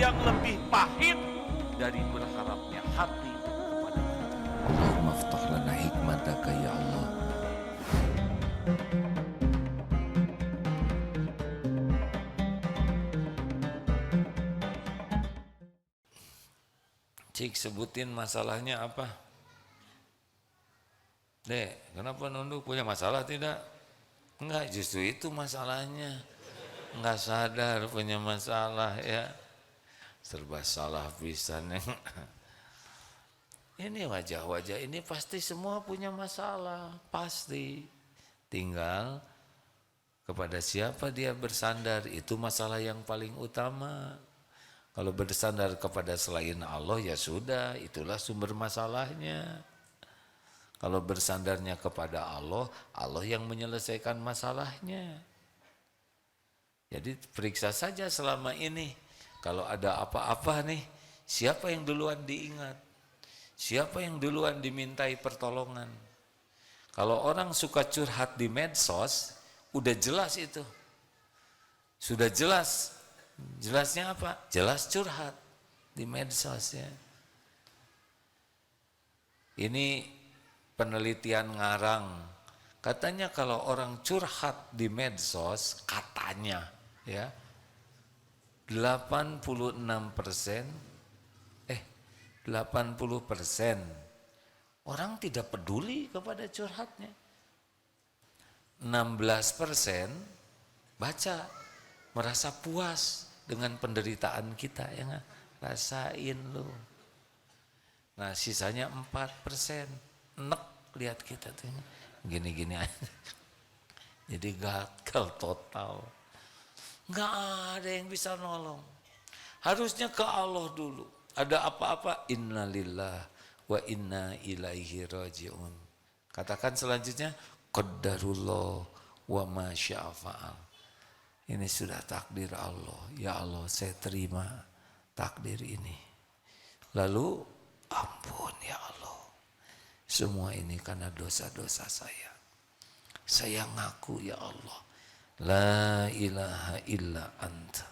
yang lebih pahit dari berharapnya hati kepada manusia. Allahumma aftah lana hikmataka ya Allah. Cik, sebutin masalahnya apa? Dek, kenapa nunduk? Punya masalah tidak? Enggak, justru itu masalahnya. Enggak sadar punya masalah ya. Serba salah pisan. Ini wajah-wajah ini pasti semua punya masalah, pasti. Tinggal kepada siapa dia bersandar, itu masalah yang paling utama. Kalau bersandar kepada selain Allah ya sudah, itulah sumber masalahnya. Kalau bersandarnya kepada Allah, Allah yang menyelesaikan masalahnya. Jadi periksa saja selama ini. Kalau ada apa-apa nih, siapa yang duluan diingat? Siapa yang duluan dimintai pertolongan? Kalau orang suka curhat di medsos, udah jelas itu. Sudah jelas. Jelasnya apa? Jelas curhat di medsos ya. Ini penelitian ngarang. Katanya kalau orang curhat di medsos, katanya ya, 80% orang tidak peduli kepada curhatnya. 16% baca, merasa puas dengan penderitaan kita ya nggak? Rasain lu. Nah sisanya 4% nek lihat kita tuh gini-gini aja. Jadi gagal total. Nggak ada yang bisa nolong. Harusnya ke Allah dulu. Ada apa-apa, innalillah wa inna ilaihi raji'un. Katakan selanjutnya, qaddarullah wa ma syaa fa'al. Ini sudah takdir Allah. Ya Allah, saya terima takdir ini. Lalu, ampun ya Allah. Semua ini karena dosa-dosa saya. Saya ngaku ya Allah. La ilaha illa anta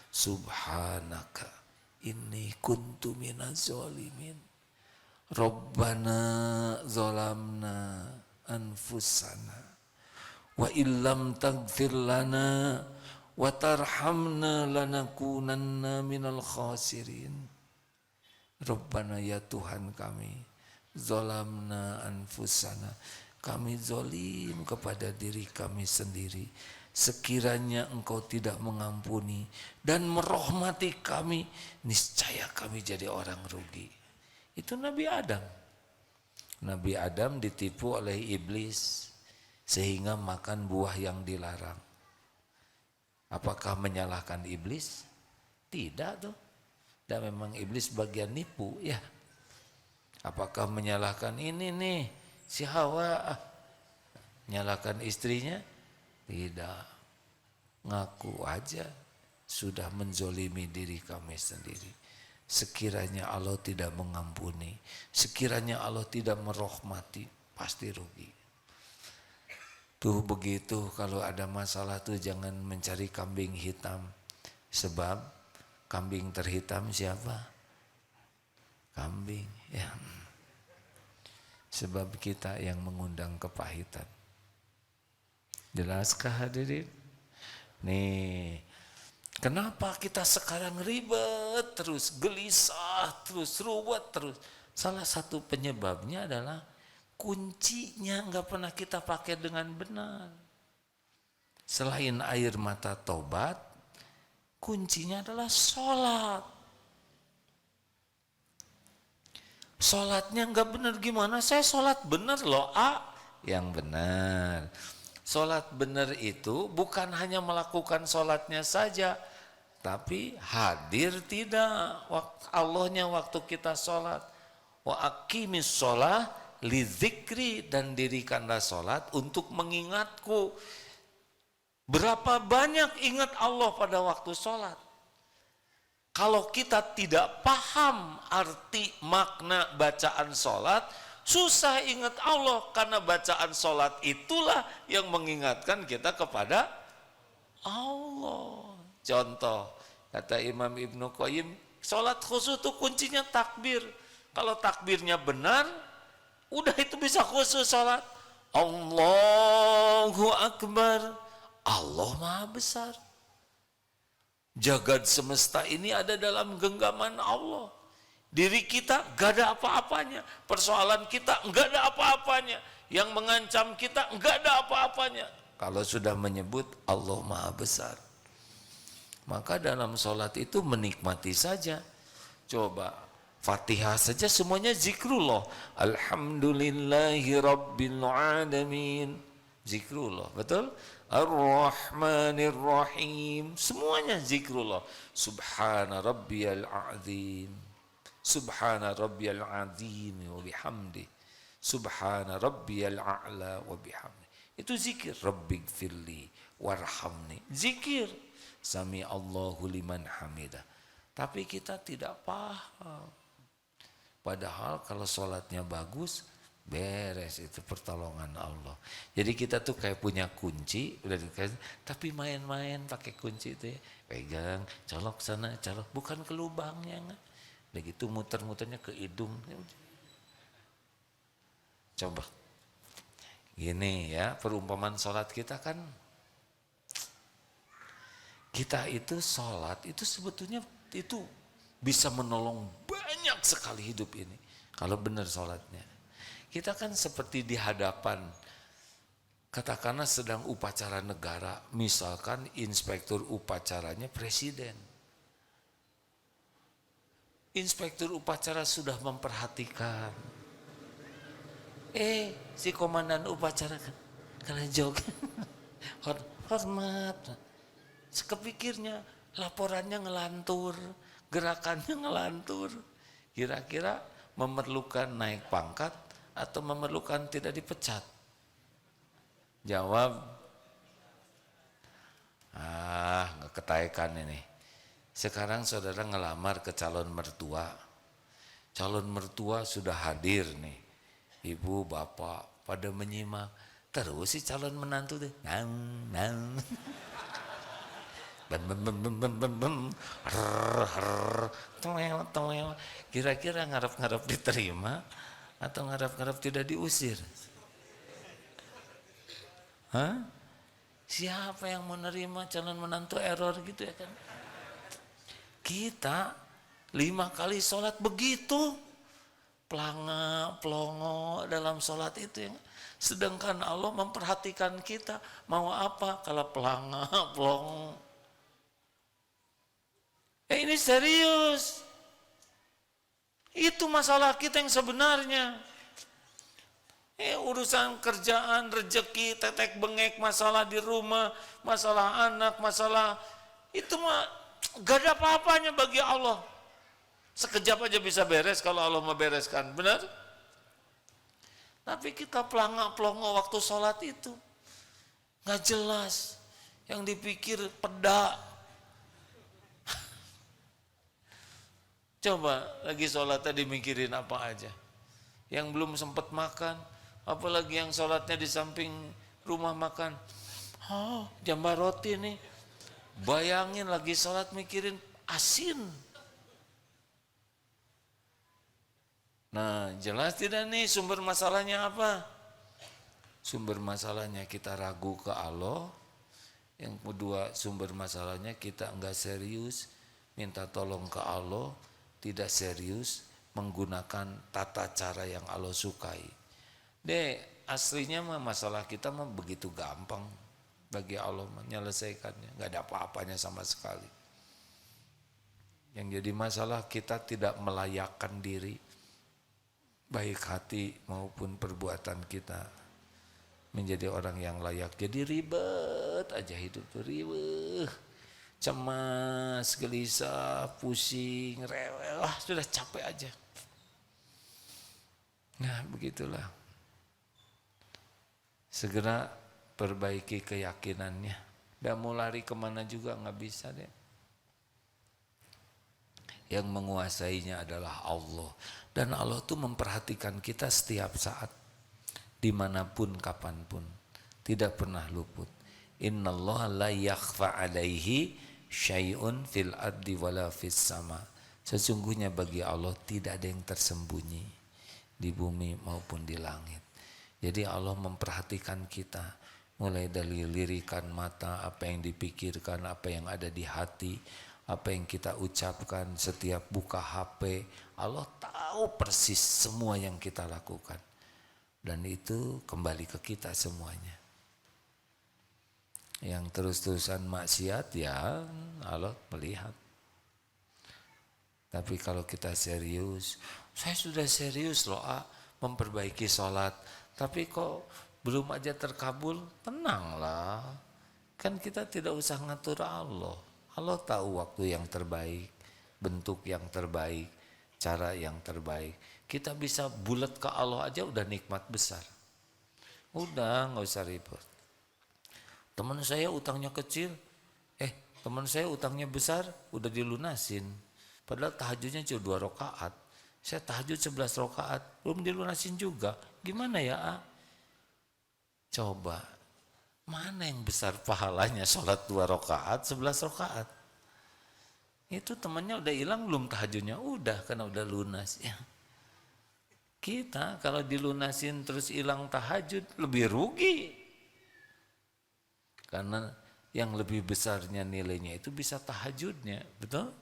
subhanaka inni kuntu minaz zalimin. Rabbana zalamna anfusana wa illam taghfir lana wa tarhamna lanakunanna minal khasirin. Rabbana ya Tuhan kami, zalamna anfusana, kami zalim kepada diri kami sendiri. Sekiranya Engkau tidak mengampuni dan merahmati kami, niscaya kami jadi orang rugi. Itu Nabi Adam. Nabi Adam ditipu oleh iblis sehingga makan buah yang dilarang. Apakah menyalahkan iblis? Tidak tuh. Dan memang iblis bagian nipu ya. Apakah menyalahkan ini nih si Hawa? Menyalahkan istrinya? Tidak. Ngaku aja sudah menzolimi diri kami sendiri. Sekiranya Allah tidak mengampuni, sekiranya Allah tidak merahmati, pasti rugi. Tuh begitu, kalau ada masalah tuh jangan mencari kambing hitam. Sebab kambing terhitam siapa? Kambing ya. Sebab kita yang mengundang kepahitan. Jelaskah hadirin? Nih, kenapa kita sekarang ribet terus, gelisah terus, ruwet terus? Salah satu penyebabnya adalah kuncinya nggak pernah kita pakai dengan benar. Selain air mata tobat, kuncinya adalah sholat. Sholatnya nggak benar gimana? Saya sholat benar loh, yang benar. Sholat benar itu bukan hanya melakukan sholatnya saja, tapi hadir tidak Allahnya waktu kita sholat. Wa aqimis sholah li dzikri, dan dirikanlah sholat untuk mengingatku. Berapa banyak ingat Allah pada waktu sholat? Kalau kita tidak paham arti makna bacaan sholat, susah ingat Allah, karena bacaan sholat itulah yang mengingatkan kita kepada Allah. Contoh, kata Imam Ibnu Qayyim, Sholat khusyuk itu kuncinya takbir. Kalau takbirnya benar, udah itu bisa khusyuk sholat. Allahu Akbar. Allah Maha Besar. Jagad semesta ini ada dalam genggaman Allah. Diri kita gak ada apa-apanya. Persoalan kita gak ada apa-apanya. Yang mengancam kita gak ada apa-apanya. Kalau sudah menyebut Allah Maha Besar, maka dalam sholat itu menikmati saja. Coba Fatihah saja semuanya zikrullah. Alhamdulillahi Rabbil Alamin. Zikrullah, betul? Ar-Rahmanir Rahim. Semuanya zikrullah. Subhana Rabbiyal Azim. Subhana Rabbiyal Azim wa bihamdi. Subhana Rabbiyal A'la wa bihamdi. Itu zikir. Rabbighfirli warhamni. Zikir. Sami Allahu liman hamidah. Tapi kita tidak paham. Padahal kalau sholatnya bagus, beres itu pertolongan Allah. Jadi kita tuh kayak punya kunci, udah dikasih, tapi main-main pakai kunci itu ya. Pegang, colok sana, colok, bukan ke lubangnya. Udah gitu muter-muternya ke hidung. Coba. Gini ya, perumpamaan sholat kita kan, kita itu sholat itu sebetulnya itu bisa menolong banyak sekali hidup ini. Kalau benar sholatnya. Kita kan seperti di hadapan, katakanlah sedang upacara negara, misalkan inspektur upacaranya presiden. Inspektur upacara sudah memperhatikan. Si komandan upacara kan, karena jog, hormat. Sekepikirnya, laporannya ngelantur, gerakannya ngelantur. Kira-kira memerlukan naik pangkat atau memerlukan tidak dipecat? Jawab, nggak ketaikan ini. Sekarang saudara ngelamar ke calon mertua. Calon mertua sudah hadir nih. Ibu, bapak pada menyimak. Terus si calon menantu deh, nang. Kira-kira ngarep-ngarep diterima atau ngarep-ngarep tidak diusir? Hah? Siapa yang menerima calon menantu error gitu ya kan? Kita 5 kali sholat begitu pelongo dalam sholat itu yang sedangkan Allah memperhatikan kita mau apa kalau pelongo. Ini serius. Itu masalah kita yang sebenarnya. Urusan kerjaan, rezeki, tetek bengek, masalah di rumah, masalah anak, masalah itu mah gak ada apa-apanya bagi Allah. Sekejap aja bisa beres kalau Allah mau bereskan, benar? Tapi kita pelongo waktu sholat itu gak jelas. Yang dipikir peda. Coba lagi sholat tadi mikirin apa aja. Yang belum sempat makan, apalagi yang sholatnya di samping rumah makan. Jambar roti nih. Bayangin lagi sholat mikirin asin. Nah, jelas tidak nih sumber masalahnya apa? Sumber masalahnya kita ragu ke Allah. Yang kedua, sumber masalahnya kita enggak serius minta tolong ke Allah, tidak serius menggunakan tata cara yang Allah sukai. Aslinya mah masalah kita mah begitu gampang bagi Allah menyelesaikannya, enggak ada apa-apanya sama sekali. Yang jadi masalah kita tidak melayakkan diri, baik hati maupun perbuatan kita menjadi orang yang layak. Jadi ribet aja hidup tuh, ribet, cemas, gelisah, pusing, rewel, sudah capek aja. Nah begitulah. Segera perbaiki keyakinannya. Dan mau lari kemana juga nggak bisa deh. Yang menguasainya adalah Allah. Dan Allah tuh memperhatikan kita setiap saat. Dimanapun, kapanpun. Tidak pernah luput. Innallaha la yakhfa alaihi syai'un fil ardi wala fis sama. Sesungguhnya bagi Allah tidak ada yang tersembunyi di bumi maupun di langit. Jadi Allah memperhatikan kita, mulai dari lirikan mata, apa yang dipikirkan, apa yang ada di hati, apa yang kita ucapkan setiap buka HP. Allah tahu persis semua yang kita lakukan. Dan itu kembali ke kita semuanya. Yang terus-terusan maksiat ya Allah melihat. Tapi kalau kita serius, saya sudah serius loh memperbaiki sholat, tapi kok belum aja terkabul, tenanglah. Kan kita tidak usah ngatur Allah. Allah tahu waktu yang terbaik, bentuk yang terbaik, cara yang terbaik. Kita bisa bulat ke Allah aja udah nikmat besar. Udah nggak usah ribet. Teman saya utangnya kecil, teman saya utangnya besar, udah dilunasin. Padahal tahajudnya cuma 2 rakaat. Saya tahajud 11 rakaat, belum dilunasin juga. Gimana ya? Coba, mana yang besar pahalanya sholat 2 rakaat, 11 rakaat? Itu temannya udah hilang belum tahajudnya? Udah, karena udah lunas. Ya. Kita kalau dilunasin terus hilang tahajud, lebih rugi. Karena yang lebih besarnya nilainya itu bisa tahajudnya, betul?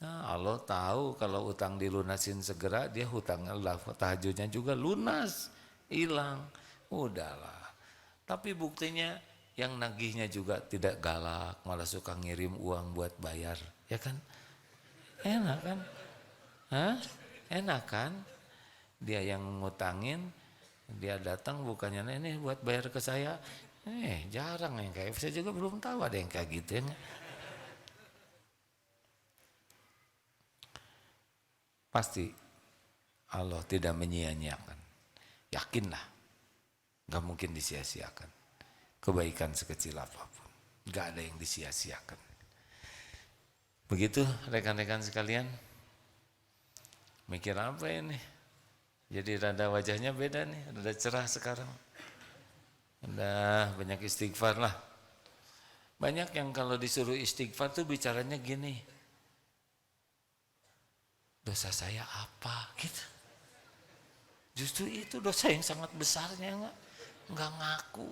Nah, Allah tahu kalau utang dilunasin segera, dia hutangnya tahajudnya juga lunas, hilang. Udahlah. Tapi buktinya yang nagihnya juga tidak galak, malah suka ngirim uang buat bayar, ya kan? Enak kan? Hah? Enak kan? Dia yang ngutangin, dia datang bukannya ini buat bayar ke saya. Jarang yang kayak saya juga belum tahu ada yang kayak gitu ya. Pasti Allah tidak menyia-nyiakan. Yakinlah, gak mungkin disia-siakan. Kebaikan sekecil apapun, gak ada yang disia-siakan. Begitu rekan-rekan sekalian. Mikir apa ini? Jadi rada wajahnya beda nih, rada cerah sekarang. Udah banyak istighfar lah. Banyak yang kalau disuruh istighfar tuh bicaranya gini. Dosa saya apa gitu. Justru itu dosa yang sangat besarnya, enggak ngaku.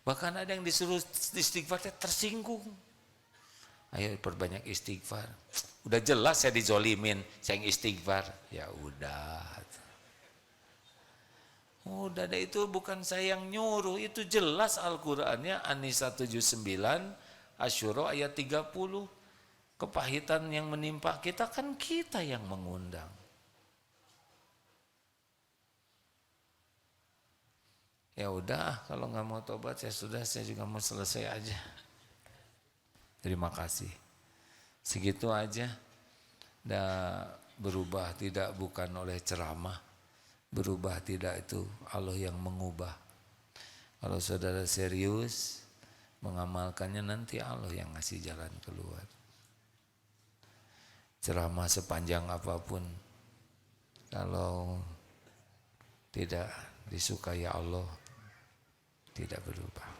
Bahkan ada yang disuruh istighfar tersinggung. Ayo perbanyak istighfar. Udah jelas saya dizolimin, saya yang istighfar. Ya udah. Udah deh, itu bukan saya yang nyuruh, itu jelas Al-Qur'annya An-Nisa 79 Asyura ayat 30. Kepahitan yang menimpa kita kan kita yang mengundang. Ya udah, kalau nggak mau tobat ya sudah, saya juga mau selesai aja. Terima kasih. Segitu aja. Dan berubah tidak bukan oleh ceramah. Berubah tidak itu Allah yang mengubah. Kalau saudara serius mengamalkannya, nanti Allah yang ngasih jalan keluar. Ceramah sepanjang apapun, kalau tidak disukai Allah, tidak berubah.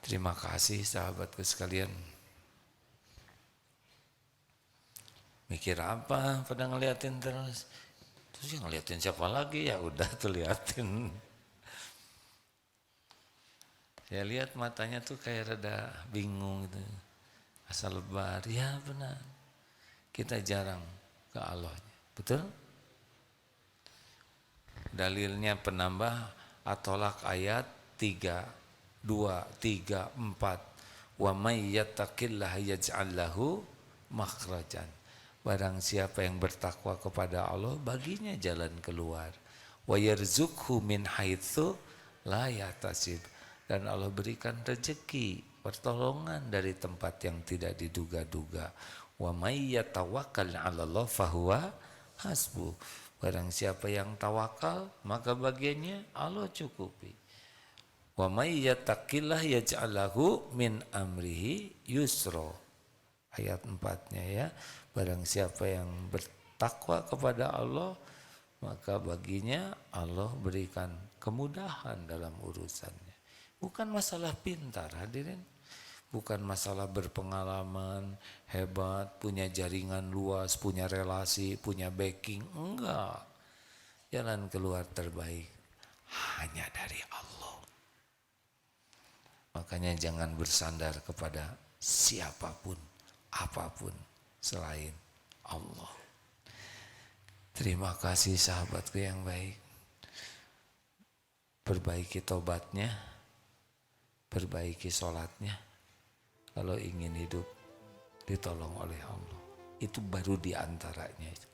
Terima kasih sahabatku sekalian. Mikir apa pada ngeliatin terus? Terus yang ngeliatin siapa lagi? Ya udah tuh liatin. Saya lihat matanya tuh kayak rada bingung gitu. Asal lebar, ya benar. Kita jarang ke Allah, betul? Dalilnya penambah At-Tolak ayat 3, 2, 3, 4. Wa may yattaqillaha yaj'al lahu makhrajan. Barang siapa yang bertakwa kepada Allah, baginya jalan keluar. Wa yarzuqhu min haitsu la yahtasib. Dan Allah berikan rezeki, pertolongan dari tempat yang tidak diduga-duga. Wa may yatawakkal 'alallah fahuwa hasbuh. Barang siapa yang tawakal, maka bagiannya Allah cukupi. Wa may yattaqillah yaj'al lahu min amrihi yusra. Ayat 4-nya ya. Barang siapa yang bertakwa kepada Allah, maka baginya Allah berikan kemudahan dalam urusannya. Bukan masalah pintar, hadirin. Bukan masalah berpengalaman, hebat, punya jaringan luas, punya relasi, punya backing. Enggak. Jalan keluar terbaik hanya dari Allah. Makanya jangan bersandar kepada siapapun, apapun selain Allah. Terima kasih sahabatku yang baik. Perbaiki tobatnya, perbaiki sholatnya. Kalau ingin hidup ditolong oleh Allah. Itu baru diantaranya.